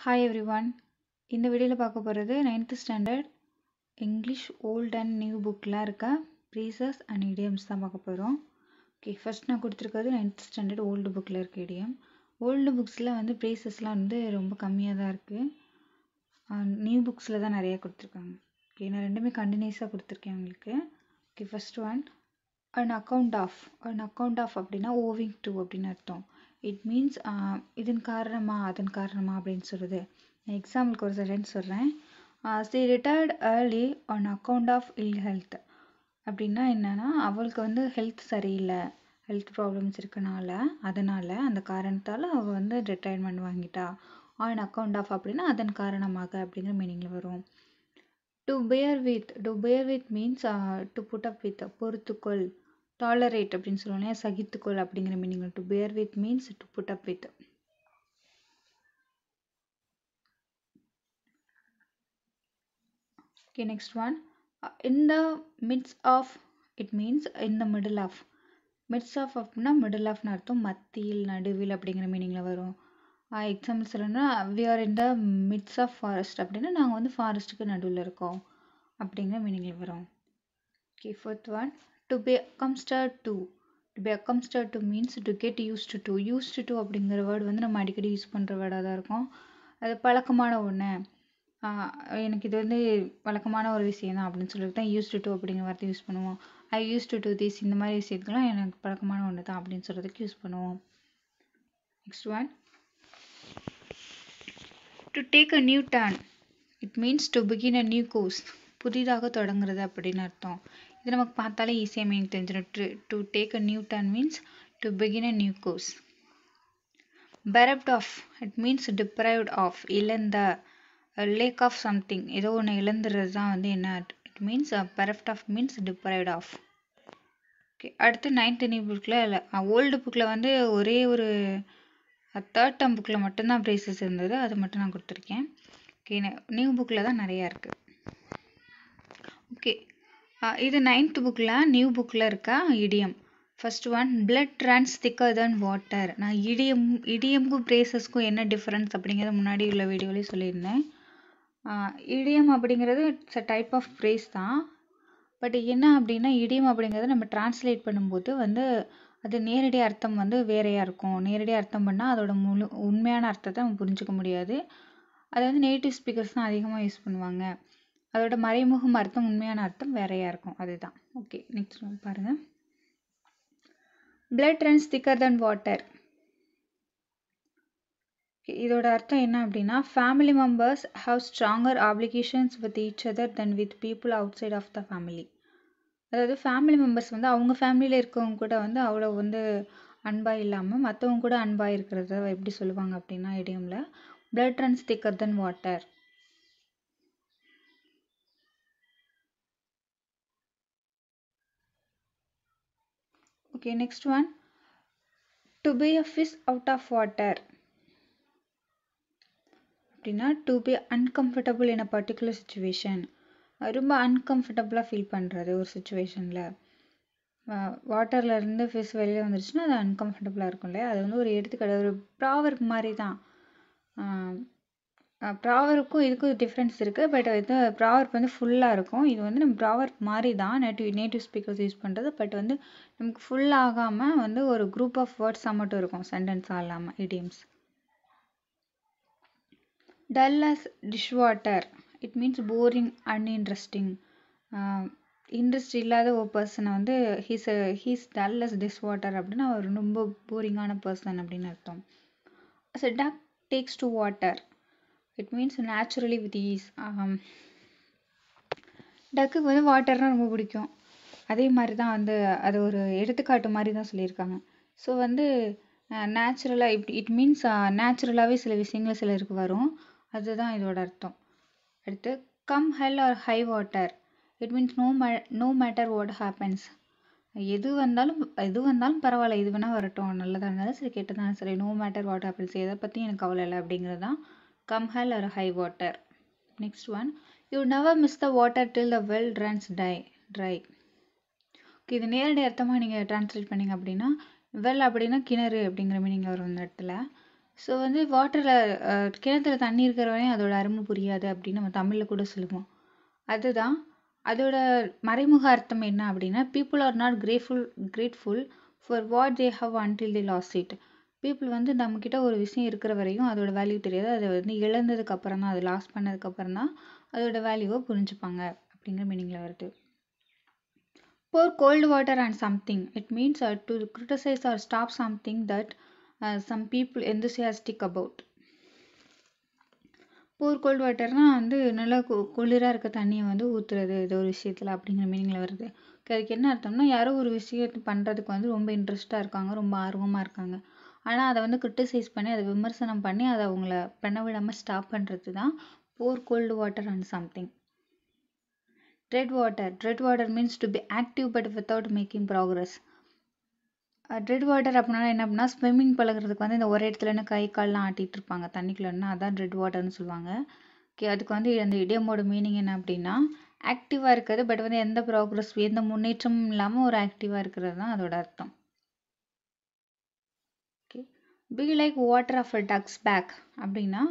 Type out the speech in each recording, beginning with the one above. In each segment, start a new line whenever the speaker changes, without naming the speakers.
Hi everyone. இந்த வீடியோல பார்க்க போறது 9th standard English old and new புக்ல இருக்க phrases and idioms தான் பார்க்க போறோம். ஓகே, ஃபர்ஸ்ட் நான் கொடுத்திருக்கிறது 9th ஸ்டாண்டர்ட் ஓல்டு புக்ல இருக்க idiom. ஓல்டு புக்ஸ்ல வந்து phrases-லாம் வந்து ரொம்ப கம்மியா தான் இருக்கு. நியூ புக்ஸ்ல தான் நிறைய கொடுத்திருக்காங்க. ஓகே, நான் ரெண்டுமே கண்டினியூஸா கொடுத்திருக்கேன் உங்களுக்கு. Okay, first one an account of அப்படின்னா owing to அப்படின்னு அர்த்தம். இட் மீன்ஸ் இதன் காரணமா அதன் காரணமா அப்படின்னு சொல்றது. நான் எக்ஸாம்பிளுக்கு ஒரு சென்டென்ஸ் சொல்றேன். she retired early on account of ill health அப்படின்னா என்னன்னா அவளுக்கு வந்து ஹெல்த் சரியில்லை, ஹெல்த் ப்ராப்ளம்ஸ் இருக்கனால அதனால அந்த காரணத்தால அவ வந்து ரிட்டையர்மெண்ட் வாங்கிட்டா. ஆன் அக்கௌண்ட் ஆஃப் அப்படின்னா அதன் காரணமாக அப்படிங்கிற மீனிங்ல வரும். To bear with means to put up with பொறுத்துக்கொள். டாலரேட் அப்படின்னு சொல்லுவோம் இல்லையா, சகித்துக்கொள் அப்படிங்கிற meaning. To bear with means to put up with. Okay, next one. In the midst of, it means in the middle of. midst of அப்படின்னா middle of அர்த்தம், மத்தியில் நடுவில் அப்படிங்கிற மீனிங்ல வரும். எக்ஸாம்பிள் சொல்லணும்னா we are in the midst of forest அப்படின்னா நாங்கள் வந்து ஃபாரஸ்ட்டுக்கு நடுவில் இருக்கோம் அப்படிங்கிற மீனிங்ல வரும். Okay, fourth one. To be accustomed to. To be accustomed to means to get used to. used to அப்படிங்கிற வேர்டு வந்து நம்ம அடிக்கடி யூஸ் பண்ணுற வேர்டாக தான் இருக்கும். அது பழக்கமான ஒன்று, எனக்கு இது வந்து வழக்கமான ஒரு விஷயம் தான் அப்படின்னு சொல்லிட்டு தான் யூஸ்டு டு அப்படிங்கிற வார்த்தை யூஸ் பண்ணுவோம். ஐ யூஸ் டு திஸ் இந்த மாதிரி விஷயத்துக்குலாம் எனக்கு பழக்கமான ஒன்று தான் அப்படின்னு சொல்கிறதுக்கு யூஸ் பண்ணுவோம். Next one. To take a new turn. It means to begin a new course. புதிதாக தொடங்குறது அப்படின்னு அர்த்தம். இது நமக்கு பார்த்தாலே ஈஸியாக மீனிங் தெரிஞ்சிடும். To take a new turn means to begin a new course. bereft of, it means deprived of, இழந்த. லேக் ஆஃப் சம்திங், ஏதோ ஒன்று இழந்துறது தான் வந்து என்ன, it means bereft of means deprived of. Okay, அடுத்து 9th நியூ புக்கில் இல்லை, ஓல்டு புக்கில் வந்து ஒரே ஒரு தேர்ட் டேர்ம் புக்கில் மட்டும்தான் ப்ரைஸஸ் இருந்தது, அது மட்டும் நான் கொடுத்துருக்கேன். ஓகே, நியூ புக்கில் தான் நிறையா இருக்குது. ஓகே, இது 9th புக்கில் நியூ புக்கில் இருக்க idiom. First one, blood runs thicker than water. நான் இடியம்க்கும் ப்ரேசஸ்க்கும் என்ன டிஃப்ரென்ஸ் அப்படிங்கிறத முன்னாடி உள்ள வீடியோலேயே சொல்லியிருந்தேன். இடியம் அப்படிங்கிறது it's a type of phrase தான். பட் என்ன அப்படின்னா இடியம் அப்படிங்கிறத நம்ம டிரான்ஸ்லேட் பண்ணும்போது வந்து அது நேரடி அர்த்தம் வந்து வேறையாக இருக்கும். நேரடி அர்த்தம் பண்ணால் அதோட உண்மையான அர்த்தத்தை நம்ம புரிஞ்சுக்க முடியாது. அதை வந்து நேட்டிவ் ஸ்பீக்கர்ஸ் தான் அதிகமாக யூஸ் பண்ணுவாங்க. அதோட மறைமுகம் அர்த்தம், உண்மையான அர்த்தம் வேறையாக இருக்கும். அதுதான். ஓகே, நெக்ஸ்ட் பாருங்கள். Blood runs thicker than water. இதோட அர்த்தம் என்ன அப்படின்னா family members have stronger applications with each other than with people outside of the family. அதாவது ஃபேமிலி மெம்பர்ஸ் வந்து அவங்க ஃபேமிலியில் இருக்கவங்க கூட வந்து அவ்வளோ வந்து அன்பாக இல்லாமல் மற்றவங்க கூட அன்பாக இருக்கிறத எப்படி சொல்லுவாங்க அப்படின்னா இடியம்ல blood runs thicker than water. Okay, next one. To be a fish out of water அப்படின்னா to be uncomfortable in a particular situation. ரொம்ப அன்கம்ஃபர்டபுளாக ஃபீல் பண்ணுறது ஒரு சுச்சுவேஷனில். வாட்டர்லேருந்து ஃபிஷ் வெளியில் வந்துருச்சுன்னா அது அன்கம்ஃபர்டபுளாக இருக்கும் இல்லையா, அது வந்து ஒரு எடுத்துக்காட்டு, ஒரு ப்ராவர்ப் மாதிரி தான். ப்ராவர்ப்புக்கும் இதுக்கும் டிஃப்ரென்ஸ் இருக்குது. பட் இது ப்ராவர்ப் வந்து ஃபுல்லாக இருக்கும், இது வந்து நம்ம ப்ராவர்ப் மாதிரி தான் நேட்டிவ் ஸ்பீக்கர்ஸ் யூஸ் பண்ணுறது. பட் வந்து நமக்கு ஃபுல் ஆகாமல் வந்து ஒரு குரூப் ஆஃப் வேர்ட்ஸாக மட்டும் இருக்கும், சென்டென்ஸாக இல்லாமல் idioms. Dull as dishwater. It means boring, uninteresting. Interest இல்லாத ஒரு பர்சனை வந்து he's dull as dishwater அப்படின்னா அவர் ரொம்ப போரிங்கான பர்சன் அப்படின்னு அர்த்தம். As a duck takes to water. It means naturally with ease. டக்குக்கு வந்து வாட்டர்னால் ரொம்ப பிடிக்கும். அதே மாதிரி தான் வந்து அது ஒரு எடுத்துக்காட்டு மாதிரி தான் சொல்லியிருக்காங்க. ஸோ வந்து நேச்சுரலாக இட் மீன்ஸ் நேச்சுரலாகவே சில விஷயங்கள் சிலருக்கு வரும், அதுதான் இதோட அர்த்தம். அடுத்து come hell or high water. It means no matter what happens. எது வந்தாலும் பரவாயில்ல, இது வேணால் வரட்டும், நல்லதாக இருந்தாலும் சரி கெட்டதாலும் சரி, நோ மேட்டர் வாட் ஹேப்பன்ஸ், எதை பற்றியும் எனக்கு கவலை இல்லை அப்படிங்கிறது தான் come hell or high water. Next one. You never miss the water till the well runs dry. Okay, இது நேரடி அர்த்தமாக நீங்கள் ட்ரான்ஸ்லேட் பண்ணிங்க அப்படின்னா வெல் அப்படின்னா கிணறு அப்படிங்கிற மீனிங் வரும் இந்த இடத்துல. ஸோ வந்து வாட்டரில் கிணத்துல தண்ணி இருக்கிற வரையும் அதோட அருமை புரியாது அப்படின்னு நம்ம தமிழில் கூட சொல்லுவோம். அதுதான் அதோட மறைமுக அர்த்தம் என்ன அப்படின்னா, people are not grateful for what they have until they lost it. People வந்து நம்மக்கிட்ட ஒரு விஷயம் இருக்கிற வரையும் அதோட வேல்யூ தெரியாது. அதை வந்து இழந்ததுக்கு அப்புறம் தான், அதை லாஸ் பண்ணதுக்கு அப்புறம் தான் அதோட வேல்யூவை புரிஞ்சுப்பாங்க அப்படிங்கிற மீனிங்கில் வருது. Pour cold water on something. It means to criticize or stop something that some people enthusiastic about. Pour cold வாட்டர்னா வந்து நல்லா குளிராக இருக்க தண்ணியை வந்து ஊற்றுறது ஏதோ ஒரு விஷயத்தில் அப்படிங்கிற மீனிங்கில் வருது. அதுக்கு என்ன அர்த்தம்னா, யாரோ ஒரு விஷயத்தை பண்ணுறதுக்கு வந்து ரொம்ப இன்ட்ரெஸ்ட்டாக இருக்காங்க, ரொம்ப ஆர்வமாக இருக்காங்க. ஆனால் அதை வந்து கிரிட்டிசைஸ் பண்ணி, அதை விமர்சனம் பண்ணி, அதை அவங்கள பண்ண விடாமல் ஸ்டாப் பண்ணுறது தான் pour cold water on something. Tread water means to be active but without making progress. Thread water அப்படின்னா என்ன அப்படின்னா, ஸ்விம்மிங் பழகிறதுக்கு வந்து இந்த ஒரே இடத்துல கை கால்லாம் ஆட்டிகிட்டு இருப்பாங்க தண்ணிக்குள்ளன்னா, அதான் ட்ரெட் வாட்டர்னு சொல்லுவாங்க. ஓகே, அதுக்கு வந்து அந்த இடியமோட மீனிங் என்ன அப்படின்னா, ஆக்டிவாக இருக்கிறது பட் வந்து எந்த ப்ராக்ரஸ் எந்த முன்னேற்றமும் இல்லாமல் ஒரு ஆக்டிவாக இருக்கிறது தான் அதோட அர்த்தம். Okay, be like water off a duck's back அப்படின்னா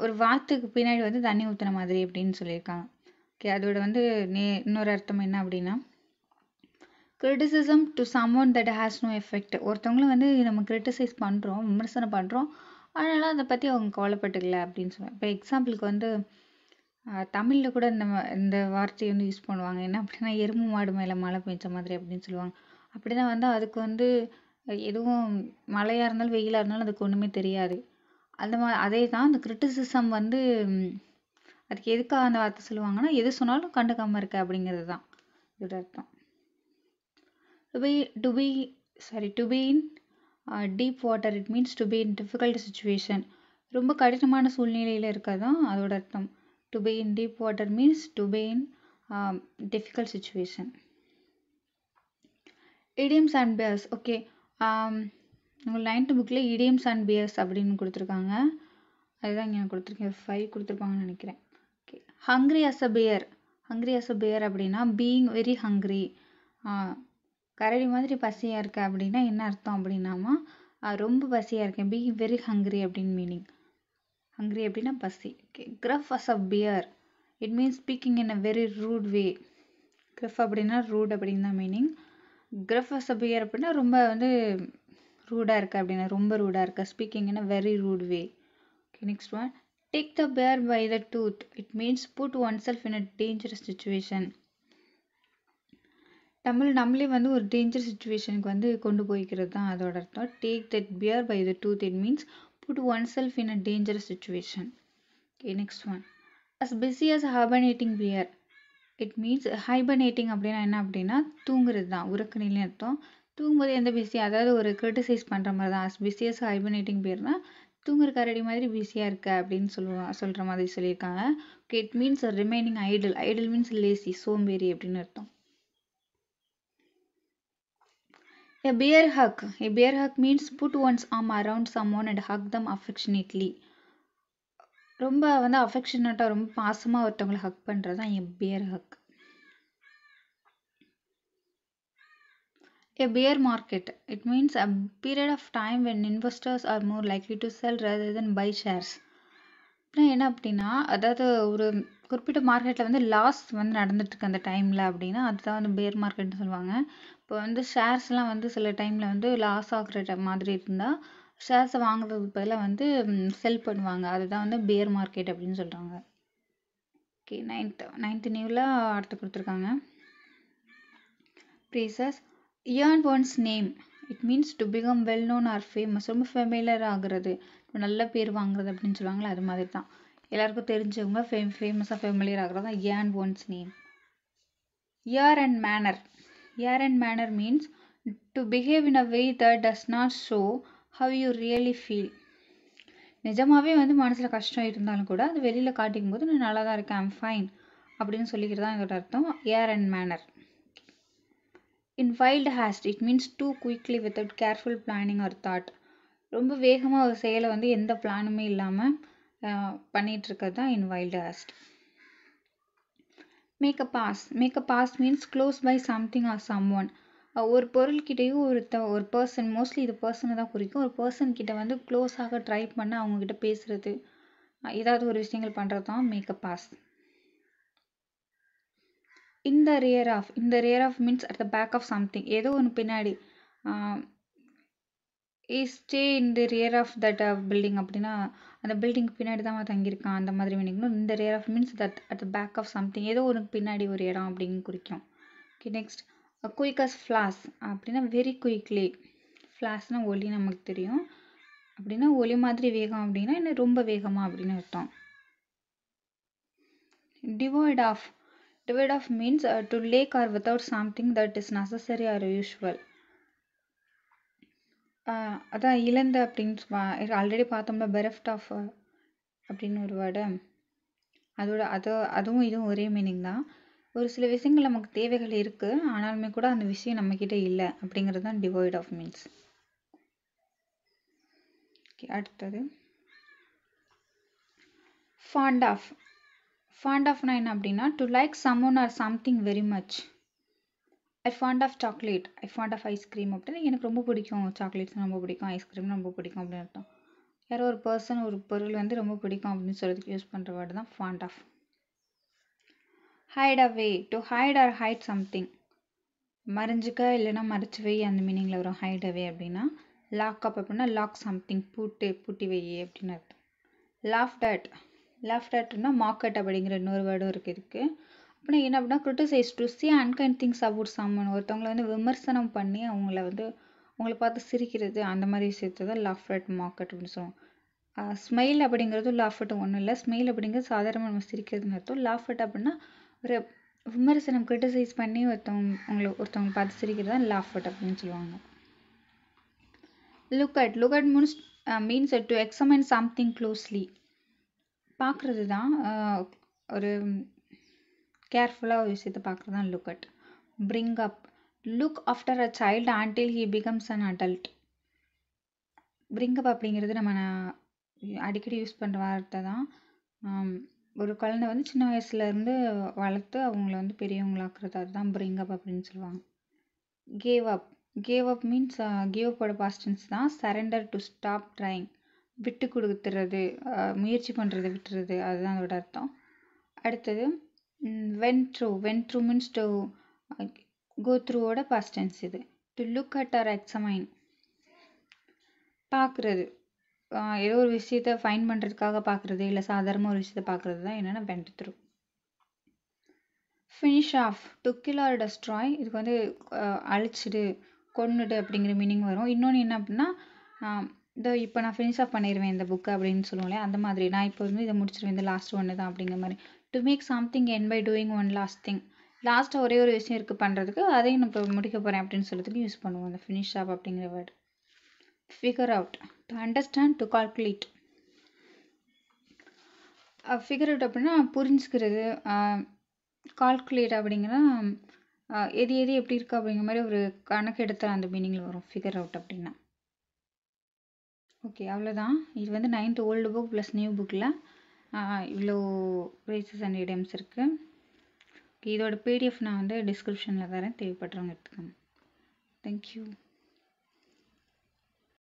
ஒரு வாத்துக்கு பின்னாடி வந்து தண்ணி ஊற்றுன மாதிரி அப்படின்னு சொல்லியிருக்காங்க. ஓகே, அதோட வந்து இன்னொரு அர்த்தம் என்ன அப்படின்னா, criticism to someone that has no effect. ஒருத்தவங்கள வந்து நம்ம கிரிட்டிசைஸ் பண்ணுறோம், விமர்சனம் பண்ணுறோம், அதனால அதை பற்றி அவங்க கவலைப்பட்டுக்கல அப்படின்னு சொல்லுவாங்க. இப்போ எக்ஸாம்பிளுக்கு வந்து தமிழில் கூட இந்த வார்த்தையை வந்து யூஸ் பண்ணுவாங்க. என்ன அப்படின்னா, எருமை மாடு மேலே மழை பெஞ்ச மாதிரி அப்படின்னு சொல்லுவாங்க. அப்படி தான் வந்து அதுக்கு வந்து எதுவும் மழையாக இருந்தாலும் வெயிலாக இருந்தாலும் அதுக்கு ஒன்றுமே தெரியாது. அதே தான் அந்த கிரிட்டிசிசம் வந்து அதுக்கு எதுக்காக அந்த வார்த்தை சொல்லுவாங்கன்னா, எது சொன்னாலும் கண்டுக்காமல் இருக்க அப்படிங்கிறது தான் இதோட அர்த்தம். To be in deep water, it means to be in difficult situation. ரொம்ப கடினமான சூழ்நிலையில் இருக்கதான் அதோட அர்த்தம். To be in deep water means to be in difficult situation. Idioms and bears. Okay, உங்கள் 9th புக்கில் idioms and bears அப்படின்னு கொடுத்துருக்காங்க. அதுதான் இங்கே நான் கொடுத்துருக்கேன். 5 கொடுத்துருப்பாங்கன்னு நினைக்கிறேன். Okay, hungry as a bear அப்படின்னா being very hungry. கரடி மாதிரி பசியாக இருக்க அப்படின்னா என்ன அர்த்தம் அப்படின்னாமா, ரொம்ப பசியாக இருக்கேன், பி வெரி ஹங்க்ரி அப்படின்னு மீனிங். ஹங்க்ரி அப்படின்னா பசி. Okay, gruff as a bear, it means speaking in a very rude way. Gruff அப்படின்னா ரூட் அப்படின்னு தான் மீனிங். கிரஃப் அஸ் அ பியர் அப்படின்னா ரொம்ப வந்து ரூடாக இருக்க அப்படின்னா, ரொம்ப ரூடாக இருக்க, speaking in a very rude way. Okay, next one, take the bear by the tooth. It means put oneself in a dangerous situation. நம்மளே வந்து ஒரு டேஞ்சர் சுச்சுவேஷனுக்கு வந்து கொண்டு போய்க்கிறது தான் அதோட அர்த்தம். Take that bear by the tooth, it means put oneself in a dangerous situation. Okay, next one, as busy as hibernating bear. It means hibernating அப்படின்னா என்ன அப்படின்னா தூங்குறது தான், உறக்க நிலை அர்த்தம். தூங்கும்போது எந்த பிஸி, அதாவது ஒரு கிரிட்டிசைஸ் பண்ணுற மாதிரி தான். அஸ் பிஸி அஸ் ஹைபர்னேட்டிங் பியர்னா தூங்குற கரடி மாதிரி பிஸியாக இருக்க அப்படின்னு சொல்கிற மாதிரி சொல்லியிருக்காங்க. Okay, it means remaining idle means lazy, சோம்பேறி அப்படின்னு அர்த்தம். A bear hug means put one's arm around someone and hug them affectionately. ரொம்ப வந்து அஃபெக்ஷனேட்டாக ரொம்ப பாசமாக ஒருத்தவங்களை ஹக் பண்ணுறது தான் a bear hug. A bear market, it means a period of time when investors are more likely to sell rather than buy shares. என்ன அப்படின்னா, அதாவது ஒரு குறிப்பிட்ட மார்க்கெட்டில் வந்து லாஸ் வந்து நடந்துட்டுருக்கு அந்த டைமில் அப்படின்னா அதுதான் வந்து பேர் மார்க்கெட்னு சொல்லுவாங்க. இப்போ வந்து ஷேர்ஸ்லாம் வந்து சில டைமில் வந்து லாஸ் ஆகுற மாதிரி இருந்தால் ஷேர்ஸை வாங்குறதுக்கு பதிலாக வந்து செல் பண்ணுவாங்க. அதுதான் வந்து பேர் மார்க்கெட் அப்படின்னு சொல்கிறாங்க. ஓகே, நைன்த் நியூவில் அடுத்து கொடுத்துருக்காங்க. Precious earn one's name, it means to become well known or famous. ரொம்ப ஃபெமிலியர் ஆகுறது, நல்ல பேர் வாங்குறது அப்படின்னு சொல்லுவாங்களே, அது மாதிரி தான். எல்லாருக்கும் தெரிஞ்சவங்க ஃபேமஸாக ஃபெமிலியர் ஆகுறது தான் earn one's name. Air and manner means to behave in a way that does not show how you really feel. நிஜமாவே வந்து மனசில் கஷ்டம் இருந்தாலும் கூட அது வெளியில் காட்டிக்கும் போது நான் நல்லா தான் இருக்கேன், ஐம் ஃபைன் அப்படின்னு சொல்லிக்கிறது தான் இதோட அர்த்தம். Air and manner. In wild haste, it means too quickly without careful planning or thought. ரொம்ப வேகமாக ஒரு செயலை வந்து எந்த பிளானுமே இல்லாமல் பண்ணிட்டு இருக்கிறது தான் in wild haste. Make a pass means close by something or someone. ஒரு பொருள்கிட்டயும் ஒரு பர்சன், மோஸ்ட்லி இது பர்சனை தான் குறிக்கும், ஒரு பர்சன் கிட்ட வந்து க்ளோஸாக ட்ரை பண்ண அவங்கக்கிட்ட பேசுறது, ஏதாவது ஒரு விஷயங்கள் பண்ணுறது தான் மேக்கப் பாஸ். இந்த rear of means at the back of something, ஏதோ ஒன்று பின்னாடி. Stay in the rear of that building அப்படின்னா அந்த பில்டிங்க்கு பின்னாடி தான் தங்கியிருக்கான், அந்த மாதிரி வேணிக்கணும். இந்த rear of means that at the back of something, ஏதோ ஒரு பின்னாடி ஒரு இடம் அப்படின்னு குறிக்கும். Okay, next quick as flash அப்படின்னா வெரி குயிக்லி. ஃப்ளாஷ்னா ஒலி நமக்கு தெரியும், அப்படின்னா ஒலி மாதிரி வேகம் அப்படின்னா இன்னும் ரொம்ப வேகமாக அப்படின்னு அர்த்தம். Devoid of means to lack or without something that is necessary or usual. அதான் இழந்த அப்படின்னு ஆல்ரெடி பார்த்தோம்னா பெரஃப்ட் ஆஃப் அப்படின்னு ஒரு வேர்டு, அதுவும் இதுவும் ஒரே மீனிங் தான். ஒரு சில விஷயங்கள் நமக்கு தேவைகள் இருக்குது, ஆனாலுமே கூட அந்த விஷயம் நம்மக்கிட்ட இல்லை அப்படிங்கிறது தான் டிவைட் ஆஃப் மீன்ஸ். ஓகே, அடுத்தது ஃபாண்ட் ஆஃப்னா என்ன அப்படின்னா to like someone or something very much. I fond of chocolate, I fond of ice cream அப்படின்னா எனக்கு ரொம்ப பிடிக்கும், சாக்லேட்ஸ் ரொம்ப பிடிக்கும், ஐஸ்கிரீம் ரொம்ப பிடிக்கும் அப்படின்னு அர்த்தம். யாரோ ஒரு பர்சன் ஒரு பொருள் வந்து ரொம்ப பிடிக்கும் அப்படின்னு சொல்கிறதுக்கு யூஸ் பண்ணுற வேர்டு தான் fond of. Hide away, to hide or hide something, மறைஞ்சிக்க இல்லைன்னா மறைச்சி வை அந்த மீனிங்கில் வரும் ஹைட் அவே அப்படின்னா. லாக் அப் அப்படின்னா லாக் சம்திங், பூட்டி வை அப்படின்னு அர்த்தம். லாஃப்ட் அட்னா மார்க்கெட் அப்படிங்கிற இன்னொரு வேர்டும் இருக்குது இதுக்கு. அப்படின்னா என்ன அப்படின்னா criticize, to say unkind things about someone, ஒருத்தவங்களை வந்து விமர்சனம் பண்ணி அவங்கள பார்த்து சிரிக்கிறது, அந்த மாதிரி விஷயத்தை தான் லாஃப்ட் அட் மார்க்கெட் அப்படின்னு சொல்லுவோம். ஸ்மைல் அப்படிங்கிறது லாஃப்ட் ஒன்றும் இல்லை, ஸ்மைல் அப்படிங்கிறது சாதாரணமாக நம்ம சிரிக்கிறதுன்னு அர்த்தம். லாஃப்ட் அப்படின்னா ஒரு விமர்சனம், கிரிட்டிசைஸ் பண்ணி ஒருத்தவங்களை பார்த்து சிரிக்கிறது தான் லாஃப்ட் அப்படின்னு சொல்லுவாங்க. Look at means to examine something closely, பார்க்குறது தான், ஒரு கேர்ஃபுல்லாக ஒரு விஷயத்தை பார்க்குறது தான் look at. Bring up, look after a child until he becomes an adult. Bring up அப்படிங்கிறது நம்ம அடிக்கடி யூஸ் பண்ணுற வார்த்தை தான். ஒரு குழந்தை வந்து சின்ன வயசுலேருந்து வளர்த்து அவங்கள வந்து பெரியவங்களாக்குறது, அதுதான் பிரிங் அப் அப்படின்னு சொல்லுவாங்க. கேவ் அப் மீன்ஸ் கேவ் அப்போட பாஸ்ட் டென்ஸ் தான். சரண்டர், டு ஸ்டாப் ட்ரைங், விட்டு கொடுத்துறது, முயற்சி பண்ணுறது விட்டுறது, அதுதான் அதோட அர்த்தம். அடுத்தது went through means to go த்ரூவோட பாஸ்ட் டென்ஸ் இது. To look at or examine, பார்க்குறது, ஏதோ ஒரு விஷயத்தை ஃபைன் பண்ணுறதுக்காக பார்க்குறது, இல்லை சாதாரணமாக ஒரு விஷயத்தை பார்க்குறது தான் என்னென்னா went through. Finish off, to kill or destroy, இதுக்கு வந்து அழிச்சிடு, கொன்னுடு அப்படிங்கிற மீனிங் வரும். இன்னொன்று என்ன அப்படின்னா இப்போ நான் ஃபினிஷ் ஆஃப் பண்ணிடுவேன் இந்த புக்கு அப்படின்னு சொல்லுவோம்ல, அந்த மாதிரி நான் இப்போ வந்து இதை முடிச்சிடுவேன், இந்த லாஸ்ட் ஒன்று தான் அப்படிங்கிற மாதிரி. To make something end by doing one last thing, லாஸ்ட்டாக ஒரே ஒரு விஷயம் இருக்குது பண்ணுறதுக்கு, அதையும் நான் இப்போ முடிக்க போகிறேன் அப்படின்னு சொல்கிறதுக்கு யூஸ் பண்ணுவோம் அந்த ஃபினிஷ் ஆஃப் அப்படிங்கிற word. Figure out, to understand, to calculate. Figure out அப்படின்னா புரிஞ்சுக்கிறது, கால்குலேட் அப்படிங்கன்னா எது எப்படி இருக்குது அப்படிங்கிற மாதிரி ஒரு கணக்கு எடுத்து அந்த மீனிங்கில் வரும் ஃபிகர் அவுட் அப்படின்னா. ஓகே, அவ்வளோதான். இது வந்து 9th old book plus new புக்கில் இவ்வளோ ஃப்ரேசஸ் அண்ட் இடியம்ஸ் இருக்குது. ஓகே, இதோட பிடிஎஃப் நான் வந்து டிஸ்கிரிப்ஷனில் தரேன், தேவைப்படுறவங்க எடுத்துக்கோங்க. தேங்க்யூ.